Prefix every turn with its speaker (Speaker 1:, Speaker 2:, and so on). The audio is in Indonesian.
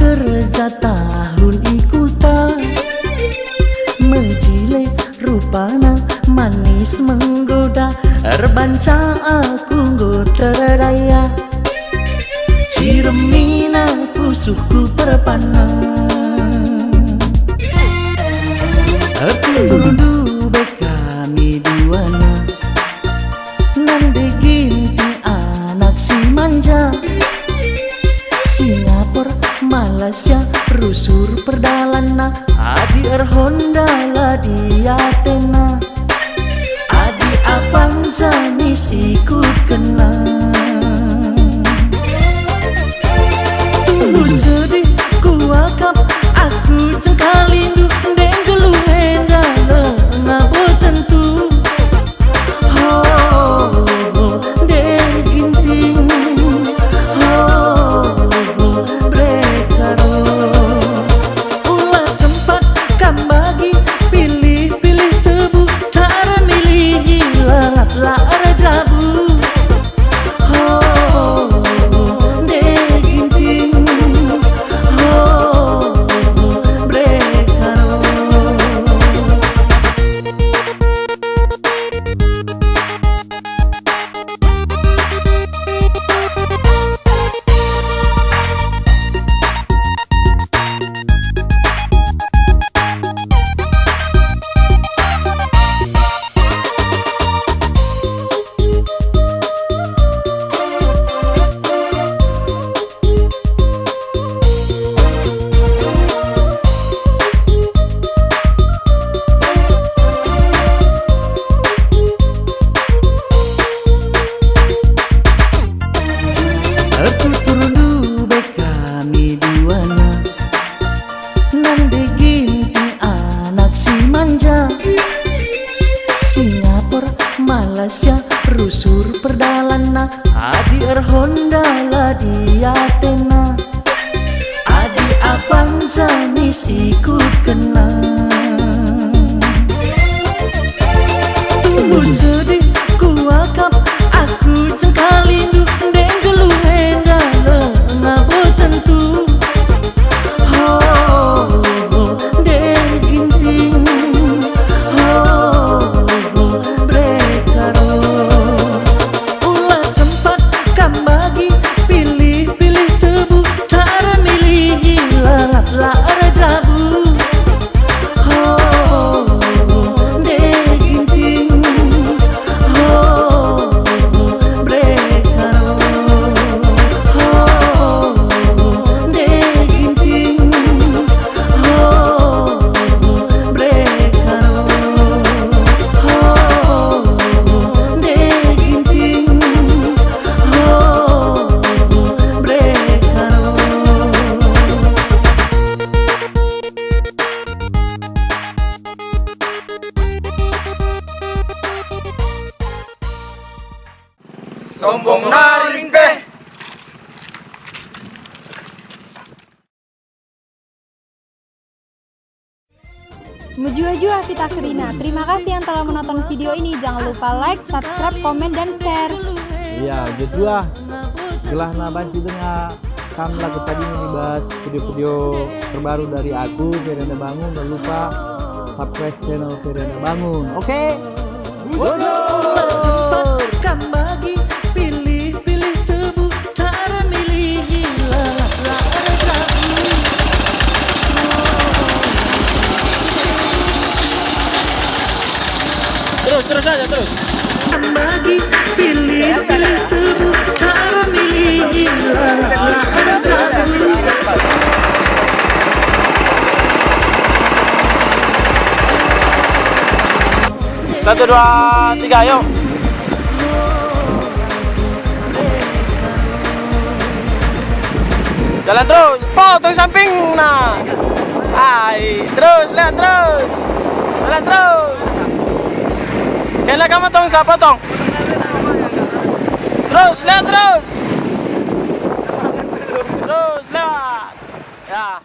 Speaker 1: kerja tahun ikutan menjile rupana manis menggoda erbanca aku ngoterdaya ciremina pusuku perpana tudu bekami duana nande ginti anak si manja Singapura Malaysia rusur perdalana adi Honda lah di Athena adi Avanza nis ikut kena tunggu sedih kuakap aku cengkalindu deng geluhenda ngabo tentu deng ginting brekaro ulah sempat kam bagi pilih-pilih tebu cara milih lalat la rajabu deng ginting brekaro aku turun bekami duana nande ginti anak si manja Singapura Malaysia rusur perdalana adi Honda lah di Athena adi Avanza nis ikut kena tunggu sedih kuakap aku cengkalindu deng geluhenda ngabo tentu deng ginting brekaro ulah sempat kam bagi pilih-pilih tebu cara milih lalat la rajabu deng ginting brekaro deng ginting brekaro deng ginting brekaro.
Speaker 2: Sombong naring be.
Speaker 3: Mujua-jua Vita Serina. Terima kasih yang telah menonton video ini. Jangan lupa like, subscribe, komen, dan share.
Speaker 4: Iya, jujur gelah nabanci dengan kam lagu tadi ini bahas video-video terbaru dari aku Feriana Bangun. Jangan lupa subscribe channel Feriana Bangun. Oke?
Speaker 1: Ulah sempat kam bagi pilih-pilih tebu cara milih lalat la rajabu
Speaker 2: Terus aja terus.
Speaker 1: kam bagi pilih-pilih tebu cara milih lalat la rajabu.
Speaker 2: 1, 2, 3, yuk. Jalan terus, potong samping, nah. Hai, terus, lihat terus. Jalan terus. Kayaknya kamu tong, saya potong. Terus, lihat terus. Terus, lewat. Ya.